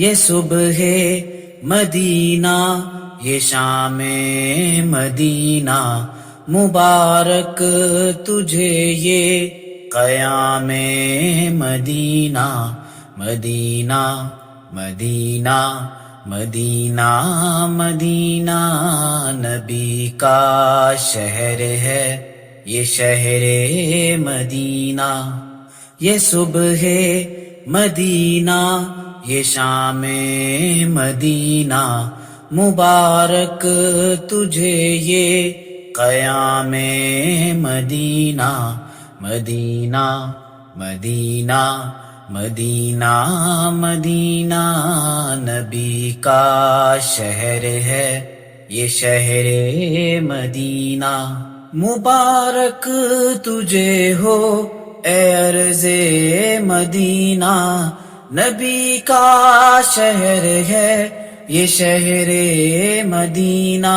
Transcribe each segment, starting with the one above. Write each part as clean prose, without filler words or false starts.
یہ صبح مدینہ یہ شام مدینہ، مبارک تجھے یہ قیام مدینہ، مدینہ مدینہ مدینہ مدینہ نبی کا شہر ہے یہ شہر مدینہ، یہ صبح مدینہ یہ شام مدینہ، مبارک تجھے یہ قیام مدینہ، مدینہ مدینہ مدینہ مدینہ نبی کا شہر ہے یہ شہر مدینہ، مبارک تجھے ہو اے ارض مدینہ، نبی کا شہر ہے یہ شہر مدینہ،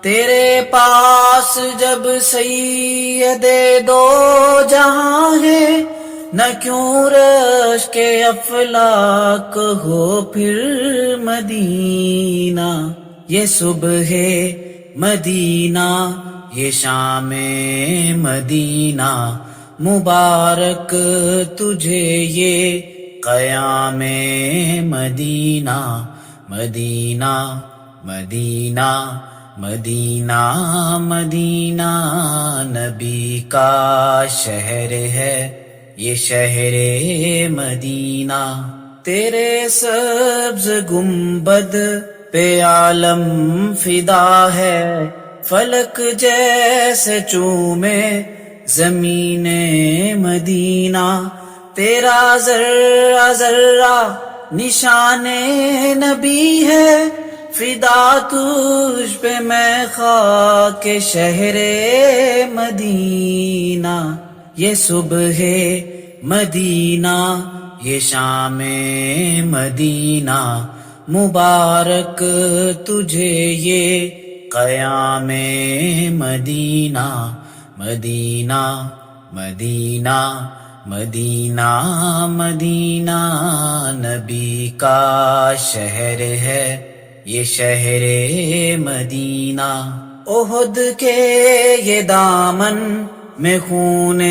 تیرے پاس جب سید دو جہاں ہے، نہ کیوں رش کے افلاک ہو پھر مدینہ، یہ صبح مدینہ یہ شام مدینہ، مبارک تجھے یہ قیام مدینہ، مدینہ مدینہ مدینہ مدینہ نبی کا شہر ہے یہ شہر مدینہ، تیرے سبز گنبد پہ عالم فدا ہے، فلک جیسے چومے زمین مدینہ، تیرا ذرہ ذرہ نشان نبی ہے، فدا تجھ پہ میں خاک شہر مدینہ، یہ صبح مدینہ یہ شام مدینہ، مبارک تجھے یہ قیام مدینہ، مدینہ مدینہ مدینہ مدینہ نبی کا شہر ہے یہ شہر مدینہ، احد کے یہ دامن میں خون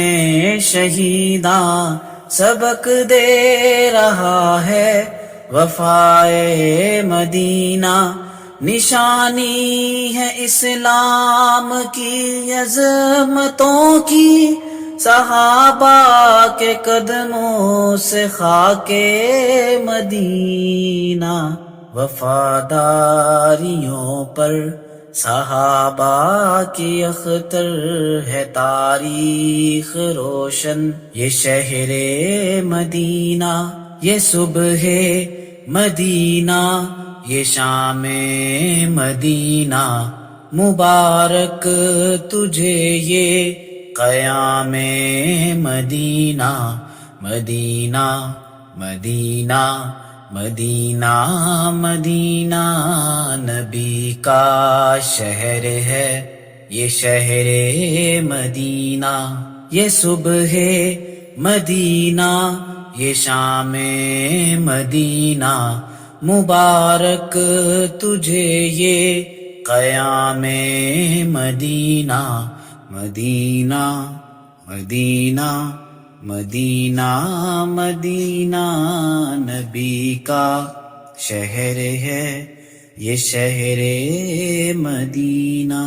شہیداں سبق دے رہا ہے وفائے مدینہ، نشانی ہے اسلام کی عظمتوں کی، صحابہ کے قدموں سے خاک مدینہ، وفاداریوں پر صحابہ کی اختر ہے تاریخ روشن یہ شہر مدینہ، یہ صبح مدینہ یہ شام مدینہ، مبارک تجھے یہ قیام مدینہ، مدینہ مدینہ مدینہ مدینہ نبی کا شہر ہے یہ شہر مدینہ، یہ صبح مدینہ یہ شام مدینہ، مبارک تجھے یہ قیام مدینہ، مدینہ مدینہ مدینہ مدینہ نبی کا شہر ہے یہ شہر مدینہ۔